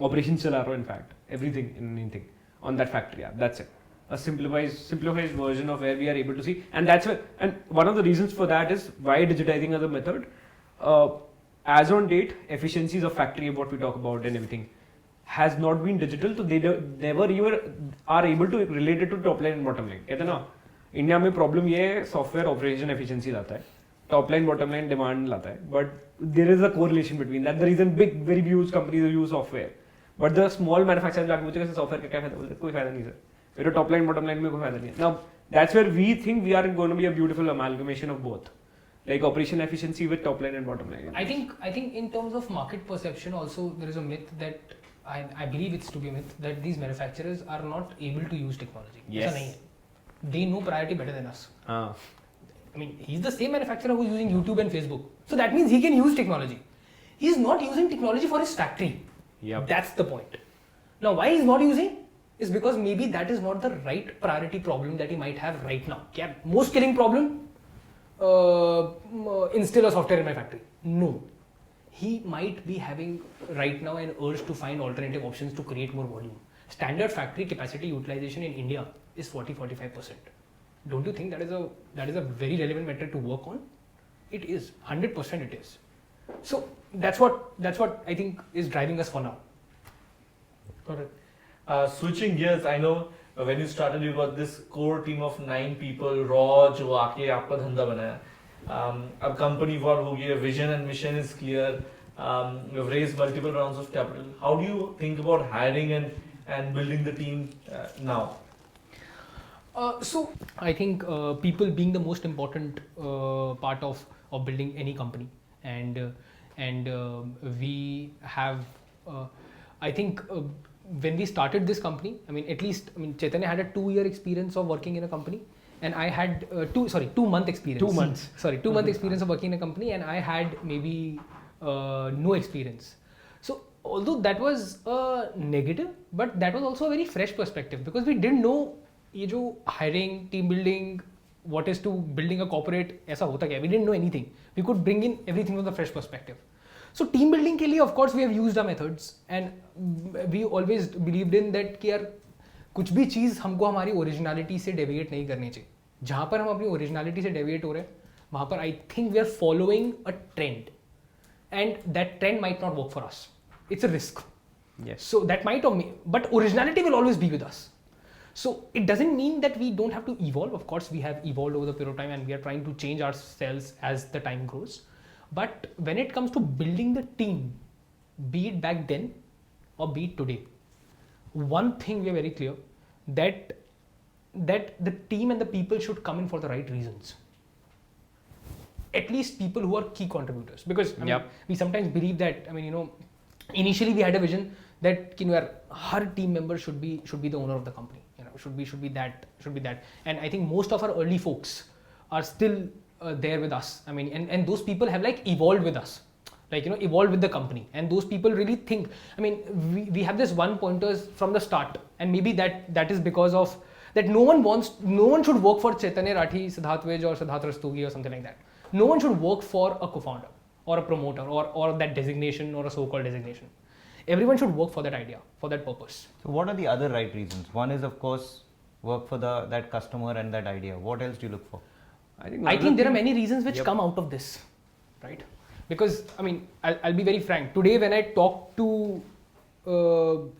ऑपरेशन चला रहा हो, in fact everything in anything on that factory app. That's it. A simplified version of where we are able to see, and that's where. And one of the reasons for that is why digitizing as a method. As on date, efficiencies of factory, what we talk about and everything, has not been digital, so they never even are able to relate it to top line and bottom line. कहते हैं ना, India में problem ये है software operation efficiency लाता है, top line bottom line demand लाता है, but there is a correlation between that. The reason big very huge companies use software, but the small manufacturer जाके पूछे सॉफ्टवेयर का क्या फायदा, बोलते कोई फायदा नहीं सर, मेरे टॉप लाइन बॉटम लाइन में कोई फायदा नहीं है. Now that's where we think we are going to be a beautiful amalgamation of both, like operation efficiency with top line and bottom line. I think in terms of market perception also there is a myth that I believe it's to be a myth that these manufacturers are not able to use technology. Yes. ऐसा नहीं है. They know priority better than us. हाँ. I mean, he's the same manufacturer who's using YouTube and Facebook. So that means he can use technology. He's not using technology for his factory. Yep. That's the point. Now, why he's not using is because maybe that is not the right priority problem that he might have right now. क्या most killing problem? Instill a software in my factory. No. He might be having right now an urge to find alternative options to create more volume. Standard factory capacity utilization in India is 40-45%. Don't you think that is a very relevant metric to work on? It is 100%. It is. So that's what I think is driving us for now. Correct. Switching gears, I know when you started, you got this core team of 9 people, raw, जो आके आपका धंधा बनाया. अब company evolve हो गई, vision and mission is clear. You've raised multiple rounds of capital. How do you think about hiring and building the team now? So I think people being the most important part of building any company, and we have I think when we started this company, Chaitanya had a 2-year experience of working in a company, and I had 2-month experience. 2 months. Sorry, 2-month experience of working in a company, and I had maybe no experience. So although that was a negative, but that was also a very fresh perspective because we didn't know ये जो hiring, team building, what is to building a corporate ऐसा होता क्या. We didn't know anything. We could bring in everything from the fresh perspective. So team building के लिए of course we have used our methods, and we always believed in that कि यार कुछ भी चीज़ हमको हमारी ओरिजिनलिटी से डेविएट नहीं करनी चाहिए. जहाँ पर हम अपनी ओरिजिनलिटी से डेविएट हो रहे हैं वहाँ पर I think we are following a trend, and that trend might not work for us. It's a risk. Yes. So that might or may, but originality will always be with us. So it doesn't mean that we don't have to evolve. Of course, we have evolved over the period of time, and we are trying to change ourselves as the time grows. But when it comes to building the team, be it back then or be it today, one thing we are very clear that the team and the people should come in for the right reasons. At least people who are key contributors, because we sometimes believe that initially we had a vision that her team member should be the owner of the company. Should be that. And I think most of our early folks are still there with us. And those people have evolved with us, evolved with the company. And those people really think. We have this one pointers from the start, and maybe that is because of that. No one should work for Chaitanya Rathi, Siddharth Vij, or Siddharth Rastogi or something like that. No one should work for a co-founder or a promoter or that designation or a so-called designation. Everyone should work for that idea, for that purpose. So what are the other right reasons? One is of course work for that customer and that idea. What else do you look for? I think there are many reasons which come out of this, right? Because I'll be very frank. Today when I talk to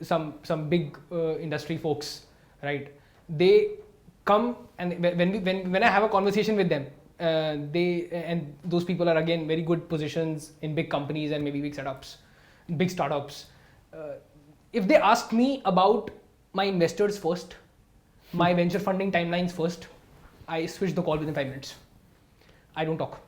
some big industry folks, right, they come and when I have a conversation with them, those people are again very good positions in big companies and maybe big startups. If they ask me about my investors first, my venture funding timelines first, I switch the call within 5 minutes. I don't talk.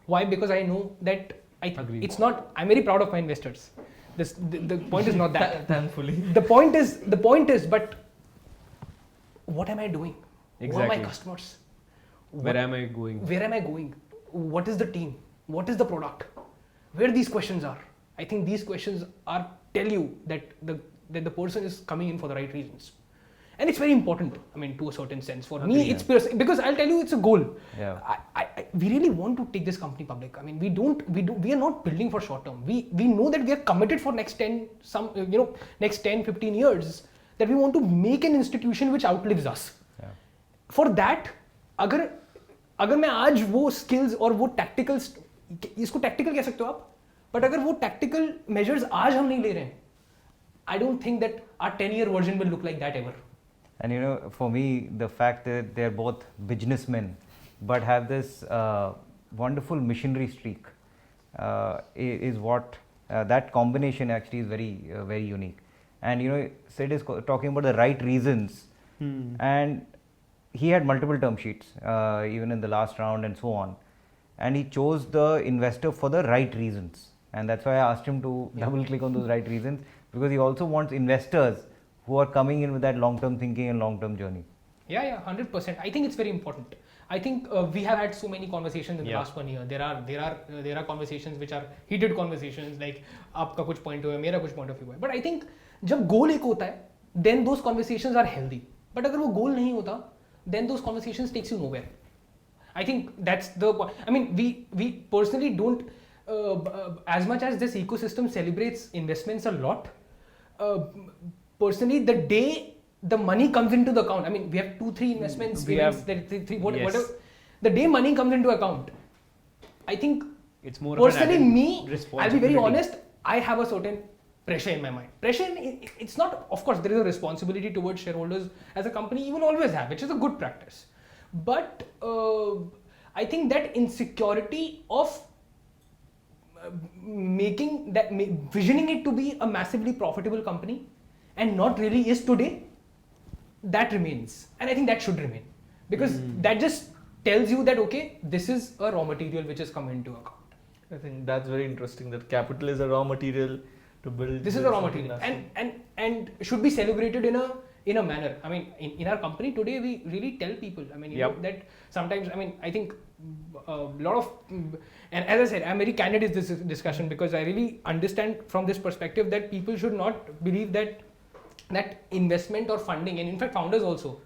Why? Because I know that Agreed. it's not. I'm very proud of my investors. The point is not that. Thankfully. The point is, but what am I doing? Who are Exactly. my customers? Where am I going? Where am I going? What is the team? What is the product? Where these questions are? I think these questions are tell you that the person is coming in for the right reasons. And it's very important, I mean, to a certain sense. For me, it's because I'll tell you, it's a goal. Yeah. We really want to take this company public. I mean, we are not building for short term. We know that we are committed for next 10, 15 years, that we want to make an institution which outlives us. Yeah. For that, अगर मैं आज वो skills और वो tactical, इसको tactical कह सकते हो आप, but अगर वो tactical measures आज हम नहीं ले रहे हैं, I don't think that our 10-year version will look like that ever. And you know, for me, the fact that they're both businessmen but have this wonderful missionary streak is what that combination actually is very unique. And you know, Sid is talking about the right reasons, and he had multiple term sheets even in the last round and so on, and he chose the investor for the right reasons, and that's why I asked him to double click on those right reasons, because he also wants investors who are coming in with that long-term thinking and long-term journey. Yeah, 100%. I think it's very important. I think we have had so many conversations in the last 1 year. There are conversations which are heated conversations, like आपका कुछ point of view है, मेरा कुछ point of view है. But I think जब goal एक होता है, then those conversations are healthy. But अगर वो goal नहीं होता, then those conversations takes you nowhere. I think that's the point. I mean, we personally don't, as much as this ecosystem celebrates investments a lot, personally, the day the money comes into the account, I mean, we have 2-3 investments, whatever. The day money comes into account, I think It's more personally of an me, I'll be very responsibility. honest, I have a certain pressure in my mind. Pressure, it's not, of course, there is a responsibility towards shareholders as a company, you will always have, which is a good practice. But I think that insecurity of visioning it to be a massively profitable company and not really is today, that remains. And I think that should remain. Because that just tells you that, okay, this is a raw material which has come into account. I think that's very interesting, that capital is a raw material to build. This is a raw something material national. and should be celebrated in a manner. I mean, in our company today, we really tell people, I mean, you know, that sometimes, I mean, I think a lot of, and as I said, I'm very candid in this discussion because I really understand from this perspective that people should not believe that investment or funding, and in fact founders also,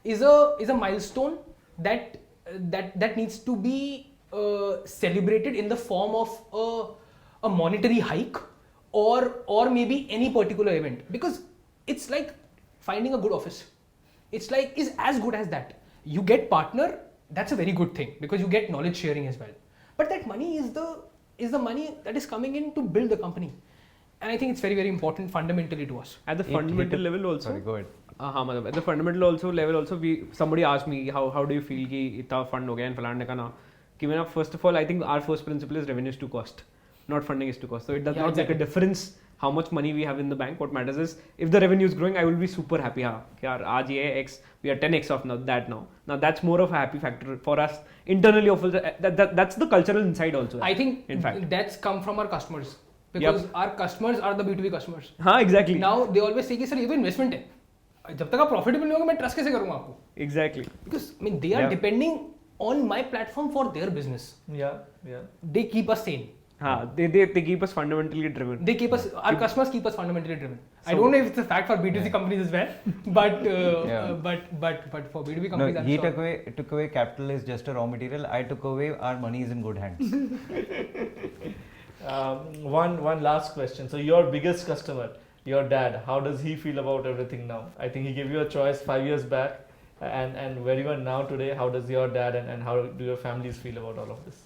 is a milestone that needs to be celebrated in the form of a monetary hike or maybe any particular event, because it's like finding a good office. It's like is as good as that. You get partner, that's a very good thing because you get knowledge sharing as well. But that money is the money that is coming in to build the company. And I think it's very, very important fundamentally to us. At the fundamental level also. Sorry, go ahead. मतलब at the fundamental level also, somebody asked me how do you feel कि इतना fund हो गया and फलाने का ना कि मैंने first of all I think our first principle is revenue is to cost, not funding is to cost. So it does not make a difference how much money we have in the bank. What matters is if the revenue is growing, I will be super happy. हाँ यार आज ये X, we are 10x of that now. Now that's more of a happy factor for us internally. That's the cultural inside also. I think in fact that's come from our customers. Because our customers are the B2B customers. हाँ exactly. Now they always say कि sir ये तो investment है, जब तक आप profitable नहीं होगा मैं ट्रस्ट कैसे करूँगा आपको? Exactly. Because I mean they are depending on my platform for their business. Yeah. They keep us sane. हाँ, they keep us fundamentally driven. They keep us, our customers keep us fundamentally driven. I don't know if it's a fact for B2C companies as well, but but for B2B companies, No, I'm he sure. took away capital is just a raw material. I took away our money is in good hands. One last question. So your biggest customer, your dad, how does he feel about everything now? I think he gave you a choice 5 years back, and where you are now today, how does your dad and how do your families feel about all of this?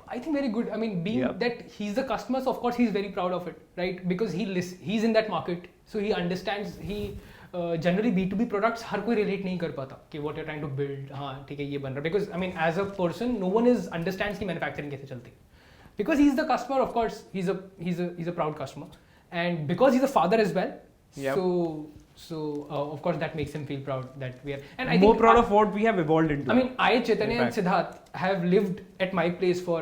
I think very good. I mean, being that he's the customer, so of course he's very proud of it, right? Because he's in that market, so he understands. Generally B2B products हर कोई relate नहीं कर पाता कि what you trying to build. हाँ ठीक है ये बन रहा है, because I mean as a person no one is understands की मैन्युफैक्चरिंग कैसे चलती है. Because he's the customer, of course, he's a proud customer, and because he's a father as well. Yep. So of course that makes him feel proud that we are. And I more think proud of what we have evolved into. I mean, Chaitanya In and Siddharth have lived at my place for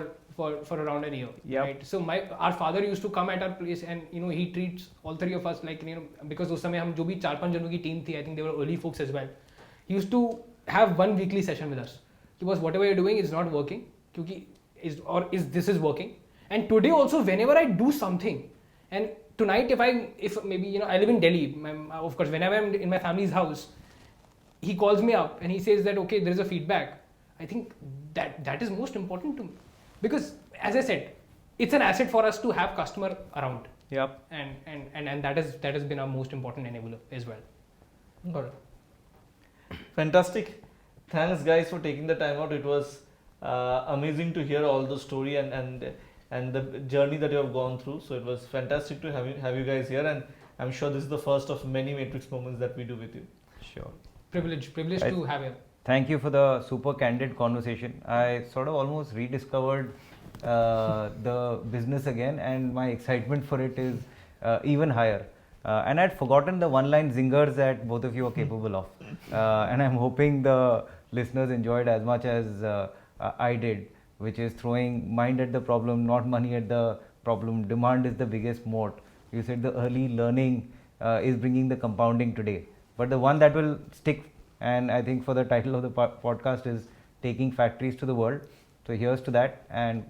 around a year. Yep. Right. So our father used to come at our place, and he treats all three of us like because उस समय हम जो भी 4-5 जनों की team थी, I think they were early folks as well. He used to have one weekly session with us. Because whatever you're doing is not working. क्योंकि this is working. And today also whenever I do something, and tonight if maybe I live in Delhi, of course whenever I'm in my family's house, he calls me up and he says that okay, there is a feedback. I think that is most important to me, because as I said, it's an asset for us to have customer around. Yep. And that has been our most important enabler as well. Got it. Fantastic. Thanks guys for taking the time out. It was amazing to hear all the story and the journey that you have gone through. So it was fantastic to have you guys here, and I'm sure this is the first of many Matrix moments that we do with you. Sure. Privilege to have you. Thank you for the super candid conversation. I sort of almost rediscovered the business again, and my excitement for it is even higher. And I'd forgotten the one-line zingers that both of you are capable of. And I'm hoping the listeners enjoyed as much as I did, which is throwing mind at the problem, not money at the problem. Demand is the biggest moat. You said the early learning is bringing the compounding today. But the one that will stick, and I think for the title of the podcast is Taking Factories to the World. So here's to that, and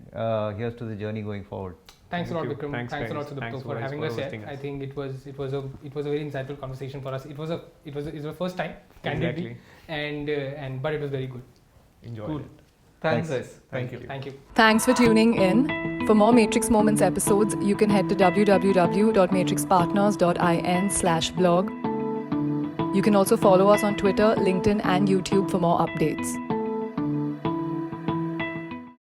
here's to the journey going forward. Thanks a lot, Thank you. Vikram. Thanks, Thanks a lot, guys. Sudipto, Thanks for guys having for us here. hosting us. I think it was a very insightful conversation for us. It was a first time, candidly, and but it was very good. Enjoy Cool. it. Thanks guys. Thank you. Thank you. Thanks for tuning in. For more Matrix Moments episodes, you can head to www.matrixpartners.in/blog. You can also follow us on Twitter, LinkedIn, and YouTube for more updates.